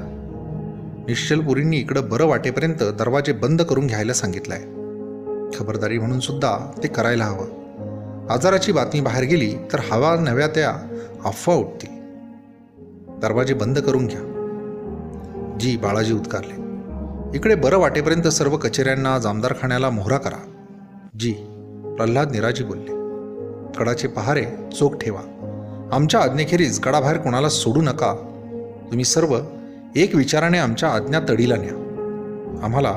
निश्चलपुरींनी इकडं बरं वाटेपर्यंत दरवाजे बंद करून घ्यायला सांगितलंय. खबरदारी म्हणून सुद्धा ते करायला हवं. आजाराची बातमी बाहेर गेली तर हवा नव्या त्या अफवा उठतील. दरवाजे बंद करून घ्या. जी, बाळाजी उद्गारले. इकडे बरं वाटेपर्यंत सर्व कचेऱ्यांना, जामदारखान्याला मोहरा करा. जी, प्रल्हाद निराजी बोलले. गडाचे पहारे चोख ठेवा. आमच्या आज्ञेखेरीज गडाबाहेर कोणाला सोडू नका. तुम्ही सर्व एक विचाराने आमच्या आज्ञा तडीला न्या. आम्हाला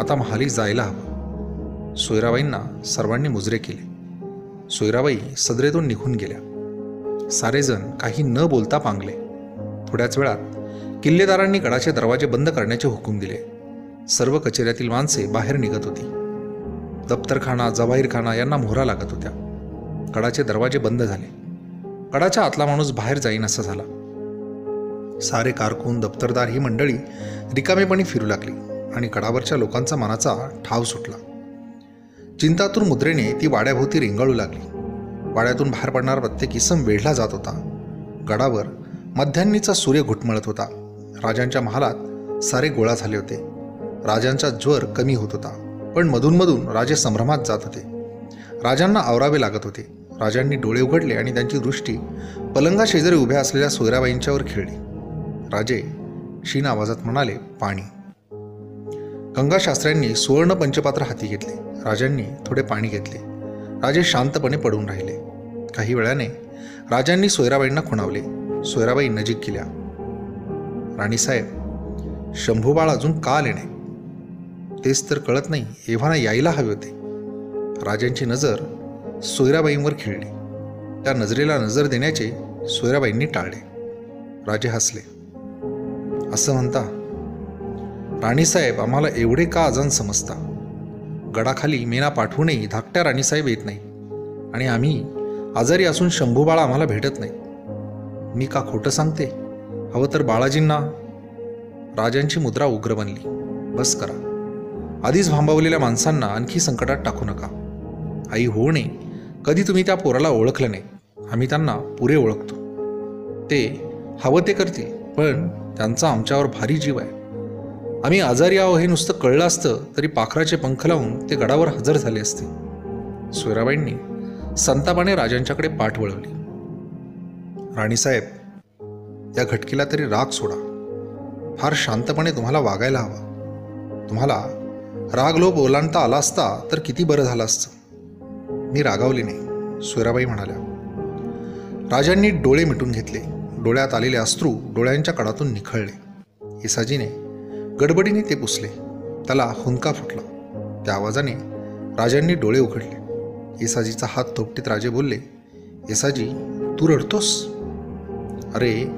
आता महाली जायला हवं. सोयराबाईंना सर्वांनी मुजरे केले. सोयराबाई सदरेतून निघून गेल्या. सारेजण काही न बोलता पांगले. थोड्याच वेळात किल्लेदारांनी गडाचे दरवाजे बंद करण्याचे हुकूम दिले. सर्व कचेऱ्यातील माणसे बाहेर निघत होती. दप्तरखाना, जवाहीरखाना यांना मोहरा लागत होत्या. गडाचे दरवाजे बंद झाले. गडाच्या आतला माणूस बाहेर जाईन असा झाला. सारे कारकून, दप्तरदार ही मंडळी रिकामेपणी फिरू लागली आणि गडावरच्या लोकांचा मनाचा ठाव सुटला. चिंतातूर मुद्रेने ती वाड्याभोवती रेंगाळू लागली. वाड्यातून बाहेर पडणारा प्रत्येक इसम वेढला जात होता. गडावर मध्यान्नीचा सूर्य घुटमळत होता. राजांच्या महालात सारे गोळा झाले होते. राजांचा ज्वर कमी होत होता, पण मधूनमधून राजे संभ्रमात जात होते. राजांना आवरावे लागत होते. राजांनी डोळे उघडले आणि त्यांची दृष्टी पलंगा शेजारी उभ्या असलेल्या सोयराबाईंच्यावर खेळली. राजे क्षीण आवाजात म्हणाले, पाणी. गंगाशास्त्र्यांनी सुवर्ण पंचपात्र हाती घेतले. राजांनी थोडे पाणी घेतले. राजे शांतपणे पडून राहिले. काही वेळाने राजांनी सोयराबाईंना खुणावले. सोयराबाई नजीक गेल्या. राणीसाहेब, शंभूबाळ अजून का आले नाही? तेच तर कळत नाही. एव्हाना यायला हवे होते. राजांची नजर सोयराबाईंवर खेळली. त्या नजरेला नजर देण्याचे सोयराबाईंनी टाळले. राजे हसले. असं म्हणता? राणीसाहेब, आम्हाला एवढे का अजाण समजता? गडाखाली मेना पाठवूनही धाकट्या राणीसाहेब येत नाही आणि आम्ही आजारी असून शंभूबाळा आम्हाला भेटत नाही. मी का खोटं सांगते? हवं तर बाळाजींना. राजांची मुद्रा उग्र बनली. बस करा. आधीच भांबावलेल्या माणसांना आणखी संकटात टाकू नका. आई होऊ नये. कधी तुम्ही त्या पोराला ओळखलं नाही. आम्ही त्यांना पुरे ओळखतो. ते हवं ते करतील, पण त्यांचा आमच्यावर भारी जीव आहे. आम्ही आजारी आहो हे नुसतं कळलं असतं तरी पाखराचे पंख लावून ते गडावर हजर झाले असते. सोयराबाईंनी संतापाने राजांच्याकडे पाठ वळवली. राणीसाहेब, या घटकेला तरी राग सोडा. फार शांतपणे तुम्हाला वागायला हवं. तुम्हाला रागलोभ ओलांडता आला असता तर किती बरं झालं असतं. मी रागावले नाही, सोयराबाई म्हणाल्या. राजांनी डोळे मिटून घेतले. डोळ्यात आलेले अश्रू डोळ्यांच्या कडातून निखळले. येसाजीने गडबडीने ते पुसले. त्याला हुंदका फुटला. त्या आवाजाने राजांनी डोळे उघडले. येसाजीचा हात थोपटीत राजे बोलले, येसाजी, तू रडतोस? अरे,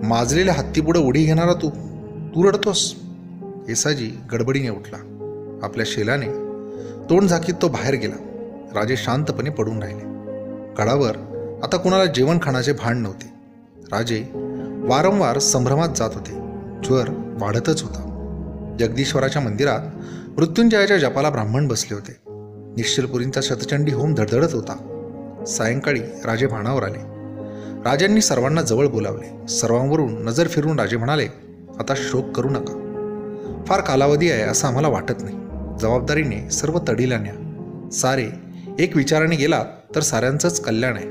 माजलेल्या हत्तीपुढे उडी घेणारा तू रडतोस? येसाजी गडबडीने उठला. आपल्या शेलाने तोंड झाकीत तो बाहेर गेला. राजे शांतपणे पडून राहिले. गडावर आता कुणाला जेवण खाण्याचे भान नव्हते. राजे वारंवार संभ्रमात जात होते. ज्वर वाढतच होता. जगदीश्वराच्या मंदिरात मृत्युंजयाच्या जपाला ब्राह्मण बसले होते. निश्चलपुरींचा शतचंडी होम धडधडत होता. सायंकाळी राजे भानावर आले. राजांनी सर्वांना जवळ बोलावले. सर्वांवरून नजर फिरून राजे म्हणाले, आता शोक करू नका. फार कालावधी आहे असं आम्हाला वाटत नाही. जबाबदारीने सर्व तडीला न्या. सारे एक विचाराने गेलात तर साऱ्यांचंच कल्याण आहे.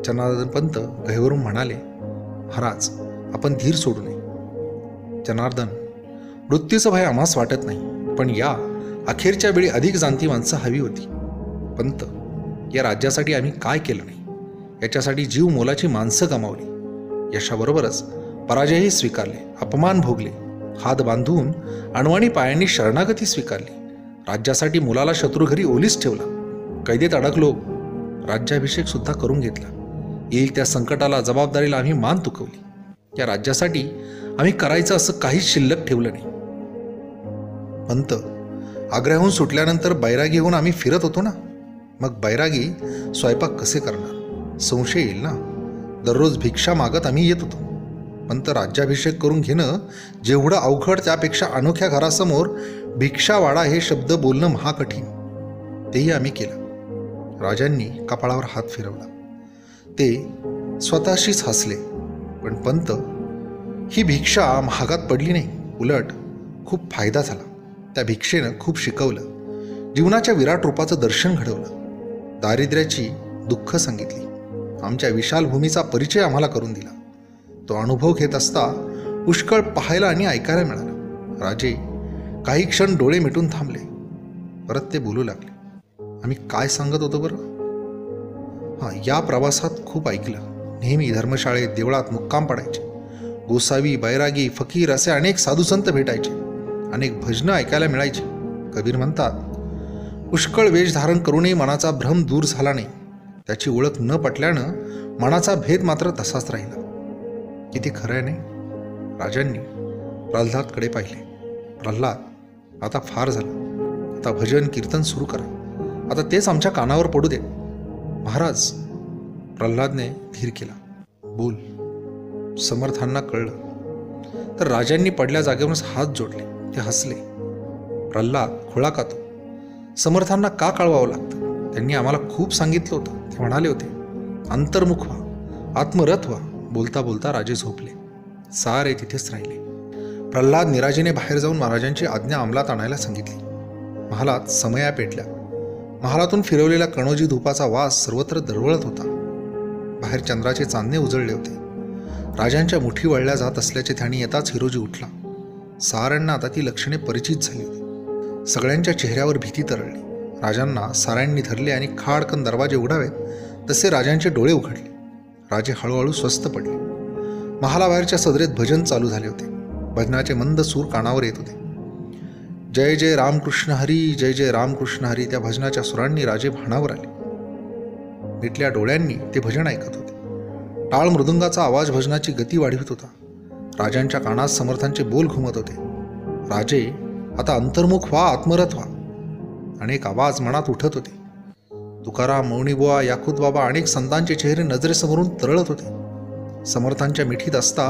जनार्दन पंत गहिवरून म्हणाले, महाराज, आपण धीर सोडू नये. जनार्दन, मृत्यूचं भय आम्हास वाटत नाही, पण या अखेरच्या वेळी अधिक जाणती माणसं हवी होती. पंत, या राज्यासाठी आम्ही काय केलं नाही? याच्यासाठी जीव मोलाची माणसं गमावली. यशाबरोबरच पराजयही स्वीकारले, अपमान भोगले, हात बांधून अणवाणी पायांनी शरणागती स्वीकारली. राज्यासाठी मुलाला शत्रुघरी ओलीस ठेवला. कैदेत अडकलो. राज्याभिषेक सुद्धा करून घेतला. येईल त्या संकटाला, जबाबदारीला आम्ही मान तुकवली. या राज्यासाठी आम्ही करायचं असं काहीच शिल्लक ठेवलं नाही. पंत, आग्र्याहून सुटल्यानंतर बैरागी होऊन आम्ही फिरत होतो ना. मग बैरागी स्वयंपाक कसे करणार? संशय येईल ना. दररोज भिक्षा मागत आम्ही येत होतो. पंत, राज्याभिषेक करून घेणं जेवढं अवघड त्यापेक्षा अनोख्या घरासमोर भिक्षावाडा हे शब्द बोलणं महाकठीण. तेही आम्ही केलं. राजांनी कपाळावर हात फिरवला. ते स्वतःशीच हसले. पण पंत, ही भिक्षा महागात पडली नाही. उलट खूप फायदा झाला. त्या भिक्षेनं खूप शिकवलं. जीवनाच्या विराट रूपाचं दर्शन घडवलं. दारिद्र्याची दुःख सांगितली. आमच्या विशाल भूमीचा परिचय आम्हाला करून दिला. तो अनुभव घेत असता पुष्कळ पाहायला आणि ऐकायला मिळालं. राजे काही क्षण डोळे मिटून थांबले. परत ते बोलू लागले, आम्ही काय सांगत होतो बरं? हां, या प्रवासात खूप ऐकलं. नेहमी धर्मशाळेत, देवळात मुक्काम पडायचे. गोसावी, बैरागी, फकीर असे अनेक साधुसंत भेटायचे. अनेक भजनं ऐकायला मिळायची. कबीर म्हणतात, पुष्कळ वेश धारण करूनही मनाचा भ्रम दूर झाला नाही. त्याची ओळख न पटल्यानं मनाचा भेद मात्र तसाच राहिला. किती खरं आहे नाही? राजांनी प्रल्हादकडे पाहिले. प्रल्हाद, आता फार झालं. आता भजन कीर्तन सुरू करा. आता तेच आमच्या कानावर पडू दे. महाराज, प्रल्हादने धीर केला. बोल. समर्थांना कळलं तर राजांनी पडल्या जागेवरूनच हात जोडले. ते हसले. प्रल्हाद खुळा का तो? समर्थांना का कळवावं लागतं? त्यांनी आम्हाला खूप सांगितलं होतं. ते म्हणाले होते, अंतर्मुख व्हा, आत्मरथ व्हा. बोलता बोलता राजे झोपले. सारे तिथेच राहिले. प्रल्हाद निराजीने बाहेर जाऊन महाराजांची आज्ञा अंमलात आणायला सांगितली. महालात समया पेटल्या. महालातून फिरवलेला कणोजी धुपाचा वास सर्वत्र दरवळत होता. बाहेर चंद्राचे चांदणे उजळले होते. राजांच्या मुठी वळल्या जात असल्याचे ध्यानी येताच हिरोजी उठला. साऱ्यांना आता ती लक्षणे परिचित झाली होती. सगळ्यांच्या चेहऱ्यावर भीती तरळली. राजांना साऱ्यांनी धरले आणि खाडकन दरवाजे उघडावेत तसे राजांचे डोळे उघडले. राजे हळूहळू स्वस्थ पडले. महालाबाहेरच्या सदरेत भजन चालू झाले होते. भजनाचे मंद सूर कानावर येत होते. जय जय रामकृष्ण हरी, जय जय रामकृष्ण हरी. त्या भजनाच्या सुरांनी राजे भानावर आले. मिटल्या डोळ्यांनी ते भजन ऐकत होते. टाळ मृदुंगाचा आवाज भजनाची गती वाढवित होता. राजांच्या कानात समर्थांचे बोल घुमत होते. राजे, आता अंतर्मुख व्हा, आत्मरथ व्हा. अनेक आवाज मनात उठत होते. तुकाराम, मौनीबुवा, याकूत बाबा, अनेक संतांचे चेहरे नजरेसमोरून तरळत होते. समर्थांच्या मिठीत असता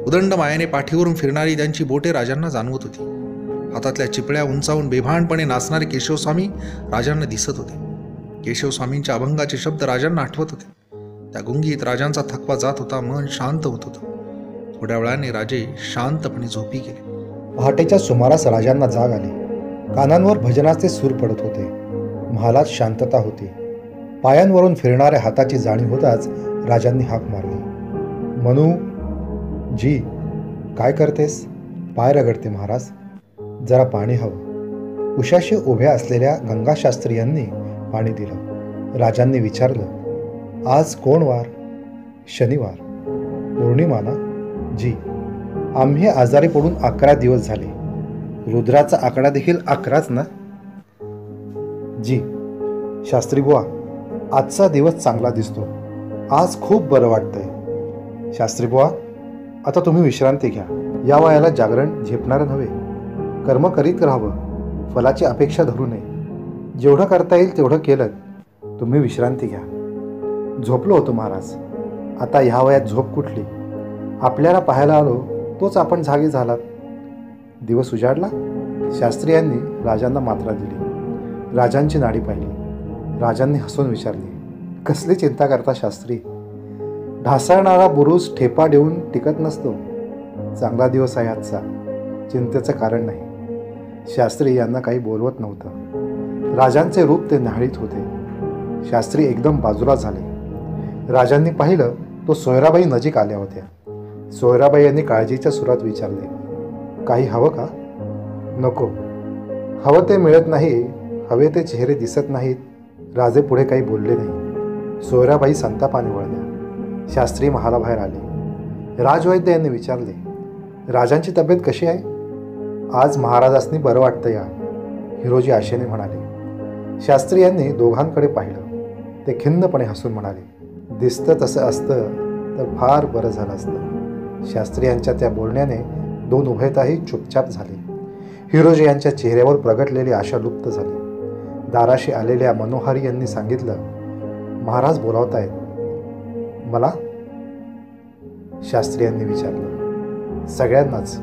उदंड मायाने पाठीवरून फिरणारी त्यांची बोटे राजांना जाणवत होती. हातातल्या चिपळ्या उंचावून बेभानपणे नाचणारे केशवस्वामी राजांना दिसत होते. केशवस्वामींच्या अभंगाचे शब्द राजांना आठवत होते. त्या गुंगीत राजांचा थकवा जात होता. मन शांत होत होतं. थोड्या वेळाने राजे शांतपणे झोपी गेले. पहाटेच्या सुमारास राजांना जाग आली. कानांवर भजनाचे सूर पडत होते. महालात शांतता होती. पायांवरून फिरणाऱ्या हाताची जाणीव होताच राजांनी हाक मारली. मनू जी, काय करतेस? पाय रगडते महाराज, जरा पाणी हवं. उशाशी उभ्या असलेल्या गंगाशास्त्री यांनी पाणी दिलं. राजांनी विचारलं, आज कोण वार? शनिवार. पौर्णिमा ना? जी. आम्ही आजारी पडून 11 दिवस झाले. रुद्राचा आकडा देखील 11च ना? जी. शास्त्री बुवा, आजचा दिवस चांगला दिसतो. आज खूप बरं वाटतंय. शास्त्री बुवा, आता तुम्ही विश्रांती घ्या. या वयाला जागरण झेपणारं नव्हे. कर्म करीत राहावं. फलाची अपेक्षा धरू नये. जेवढं करता येईल तेवढं केलं. तुम्ही विश्रांती घ्या. झोपलो होतो महाराज. आता ह्या वयात झोप कुठली? आपल्याला पाहायला आलो तोच आपण जागे झालात. दिवस उजाडला. शास्त्री यांनी राजांना मात्रा दिली. राजांची नाडी पाहिली. राजांनी हसून विचारले, कसली चिंता करता शास्त्री? ढासळणारा बुरुज ठेपा देऊन टिकत नसतो. चांगला दिवस आहे आजचा. चिंतेचं कारण नाही. शास्त्री यांना काही बोलवत नव्हतं. राजांचे रूप ते न्याहाळीत होते. शास्त्री एकदम बाजूला झाले. राजांनी पाहिलं तो सोयराबाई नजीक आल्या होत्या. सोयराबाई यांनी काळजीच्या सुरात विचारले, काही हवं का? नको. हवं ते मिळत नाही. हवे ते चेहरे दिसत नाहीत. राजे पुढे काही बोलले नाही. सोयराबाई संतापाने वळल्या. शास्त्री महालाबाहेर आले. राजवैद्य यांनी विचारले, राजांची तब्येत कशी आहे? आज महाराजांनी बरं वाटतं या, हिरोजी आशेने म्हणाले. शास्त्री यांनी दोघांकडे पाहिलं. ते खिन्नपणे हसून म्हणाले, दिसतं तसं असतं तर फार बरं झालं असतं. शास्त्री यांच्या त्या बोलण्याने दोन उभयताही चुपचाप झाले. हिरोजी यांच्या चेहऱ्यावर प्रगटलेली आशा लुप्त झाली. दाराशी आलेल्या मनोहारी यांनी सांगितलं, महाराज बोलावतायत. मला? शास्त्री यांनी विचारलं. सगळ्यांनाच.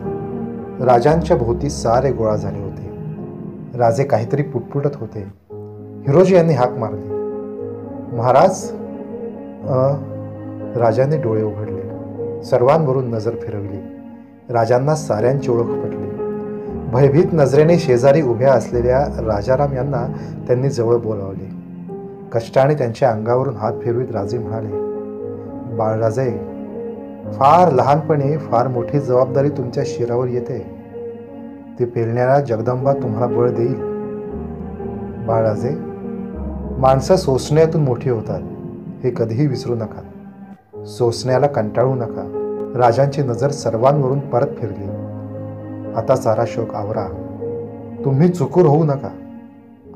राजांच्या भोवती सारे गोळा झाले होते. राजे काहीतरी पुटपुटत होते. हिरोजी यांनी हाक मारली, महाराज. राजांनी डोळे उघडले. सर्वांवरून नजर फिरवली. राजांना साऱ्यांची ओळख पटली. भयभीत नजरेने शेजारी उभ्या असलेल्या राजाराम यांना त्यांनी जवळ बोलावले. कष्टाने त्यांच्या अंगावरून हात फिरवीत राजे म्हणाले, बाळराजे, फार लहानपणी फार मोठी जबाबदारी तुमच्या शिरावर येते. ती पेलण्याला जगदंबा तुम्हाला बळ देईल. बाळराजे, माणसं सोसण्यातून मोठी होतात हे कधीही विसरू नका. सोसण्याला कंटाळू नका. राजांची नजर सर्वांवरून परत फिरली. आता सारा शोक आवरा. तुम्ही चुकूर होऊ नका.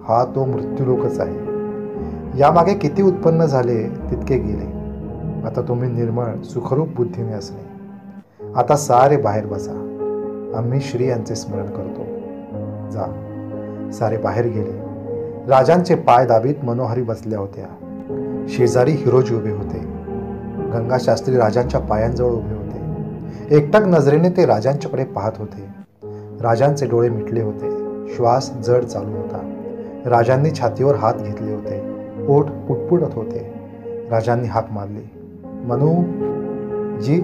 हा तो मृत्यूलोकच आहे. यामागे किती उत्पन्न झाले तितके गेले. आता तुम्ही निर्मळ सुखरूप बुद्धीने असणे. आता सारे बाहेर बसा. आम्ही श्री यांचे स्मरण करतो. जा. सारे बाहेर गेले. राजांचे पाय दाबीत मनोहारी बसल्या होत्या. शेजारी हिरोजी उभे होते. गंगाशास्त्री राजांच्या पायांजवळ उभे होते. एकटक नजरेने ते राजांच्याकडे पाहत होते. राजांचे डोळे मिटले होते. श्वास जड चालू होता. राजांनी छातीवर हात घेतले होते. ओठ पुटपुटत होते. राजांनी हाक मारली, मनू जी,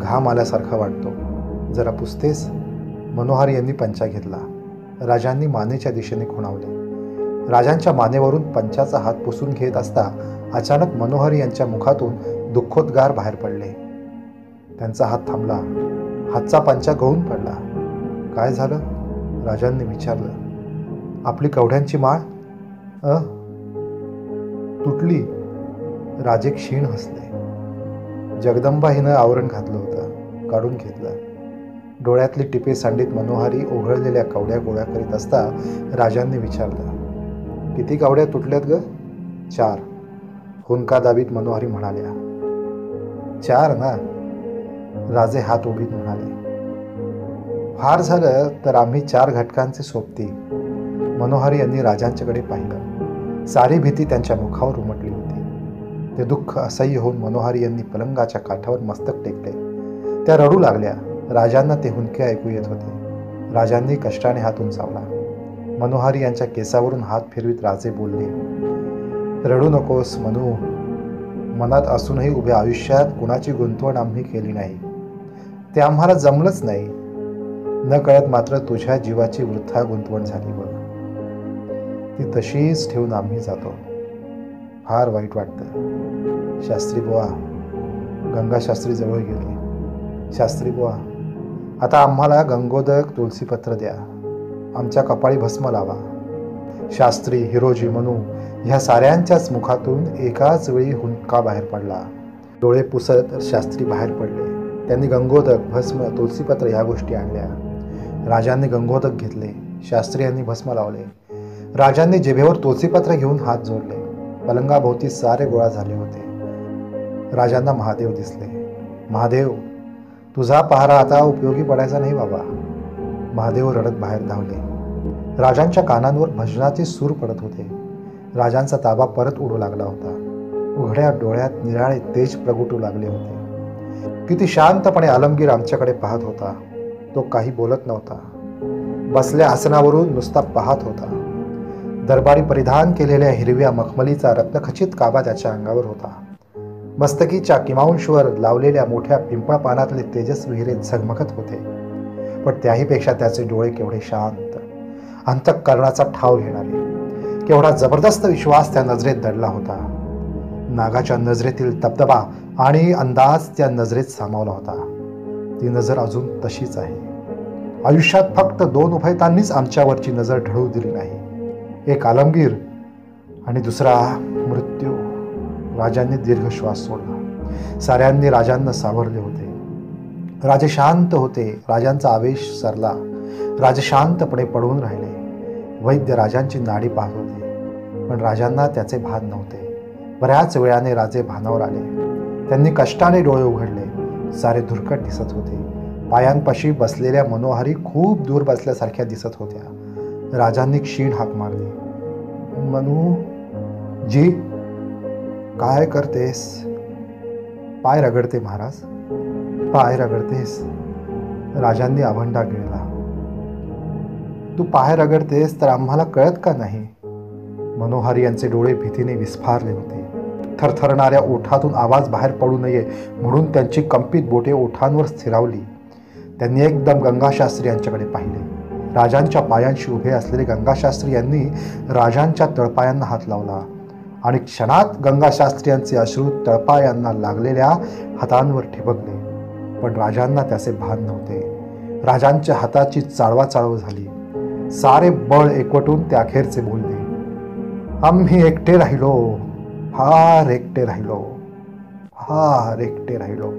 घाम आल्यासारखा वाटतो, जरा पुसतेस? मनोहारी यांनी पंचा घेतला. राजांनी मानेच्या दिशेने खुणावले. राजांच्या मानेवरून पंचाचा हात पुसून घेत असता अचानक मनोहरी यांच्या मुखातून दुःखोद्गार बाहेर पडले. त्यांचा हात थांबला. हातचा पंचा गळून पडला. काय झालं? राजांनी विचारलं. आपली कवड्यांची माळ तुटली. राजे क्षीण हसले. जगदंबा हिनं आवरण घातलं होतं, काढून घेतलं. डोळ्यातली टिपे सांडीत मनोहारी ओघळलेल्या कवड्या गोळ्या करीत असता राजांनी विचारलं, किती कवड्या तुटल्यात ग? 4. हुंका दाबीत मनोहारी म्हणाल्या. 4 ना? राजे हात उभीत म्हणाले. फार झालं तर आम्ही 4 घटकांचे सोबती. मनोहारी यांनी राजांच्याकडे पाहिलं. सारी भीती त्यांच्या मुखावर उमटली होती. ते दुःख असह्य होऊन मनोहारी यांनी पलंगाच्या काठावर मस्तक टेकले. त्या रडू लागल्या. राजांना ते हुंके ऐकू येत होते. राजांनी कष्टाने हात उंचावला. मनोहारी यांच्या केसावरून हात फिरवीत राजे बोलले, रडू नकोस मनू. मनात असूनही उभ्या आयुष्यात कुणाची गुंतवण आम्ही केली नाही. ते आम्हाला जमलंच नाही. न कळत मात्र तुझ्या जीवाची वृथा गुंतवण झाली बघ. ती तशीच ठेवून आम्ही जातो. फार वाईट वाटतं. शास्त्री बुवा. गंगा शास्त्री जवळ गेले. शास्त्री बुवा, आता आम्हाला गंगोदक तुलसीपत्र द्या. आमच्या कपाळी भस्म लावा. शास्त्री, हिरोजी, मनू ह्या साऱ्यांच्याच मुखातून एकाच वेळी हुंका बाहेर पडला. डोळे पुसत शास्त्री बाहेर पडले. त्यांनी गंगोदक, भस्म, तुलसीपत्र ह्या गोष्टी आणल्या. राजांनी गंगोदक घेतले. शास्त्री यांनी भस्म लावले. राजांनी जिभेवर तुलसीपत्र घेऊन हात जोडले. पलंगाभोवती सारे गोळा झाले होते. राजांना महादेव दिसले. महादेव, तुझा पहारा आता उपयोगी पडायचा नाही बाबा. महादेव रडत बाहेर धावले. राजांच्या कानांवर भजनाचे सूर पडत होते. राजांचा ताबा परत उडू लागला होता. उघड्या डोळ्यात निराळे तेज प्रगटू लागले होते. किती शांतपणे आलमगीर आमच्याकडे पाहत होता. तो काही बोलत नव्हता. बसल्या आसनावरून नुसता पाहत होता. दरबारी परिधान केलेल्या हिरव्या मखमलीचा रत्नखचित काबा त्याच्या अंगावर होता. मस्तकीच्या किमांशवर लावलेल्या मोठ्या पिंपळ पानातले तेजस्वी हिरे झगमगत होते. पण त्याहीपेक्षा त्याचे डोळे केवढे शांत, अंतःकरणाचा ठाव घेणारे. केवढा जबरदस्त विश्वास त्या नजरेत दडला होता. नागाच्या नजरेतील दबदबा आणि अंदाज त्या नजरेत सामावला होता. ती नजर अजून तशीच आहे. आयुष्यात फक्त 2 उभयतांनीच आमच्यावरची नजर ढळू दिली नाही. एक आलमगीर आणि दुसरा मृत्यू. राजांनी दीर्घ श्वास सोडला. साऱ्यांनी राजांना सावरले होते. राजे शांत होते. राजांचा आवेश सरला. राजे शांतपणे पडून राहिले. वैद्य राजांची नाडी पाहत होते, पण राजांना त्याचे भान नव्हते. बऱ्याच वेळाने राजे भानावर आले. त्यांनी कष्टाने डोळे उघडले. सारे धुरकट दिसत होते. पायांपाशी बसलेल्या मनोहारी खूप दूर बसल्यासारख्या दिसत होत्या. राजांनी क्षीण हाक मारली. मनू जी, काय करतेस? पाय रगडते महाराज, पाय रगडतेस. राजांनी आवंडा गिळला. तू पाय रगडतेस तर आम्हाला कळत का नाही? मनोहारी यांचे डोळे भीतीने विस्फारले होते. थरथरणाऱ्या ओठातून आवाज बाहेर पडू नये म्हणून त्यांची कंपित बोटे ओठांवर स्थिरावली. त्यांनी एकदम गंगाशास्त्री यांच्याकडे पाहिले. राजांच्या पायांशी उभे असलेले गंगाशास्त्री यांनी राजांच्या तळपायांना हात लावला आणि क्षणात गंगाशास्त्री यांचे अश्रू तळपायांना लागलेल्या हातांवर ठिबकले. पण राजांना त्याचे भान नव्हते. राजांच्या हाताची चाळवाचाळव झाली. सारे बळ एकवटून ते अखेरचे बोलले, आम्ही एकटे राहिलो, फार एकटे राहिलो, फार एकटे राहिलो.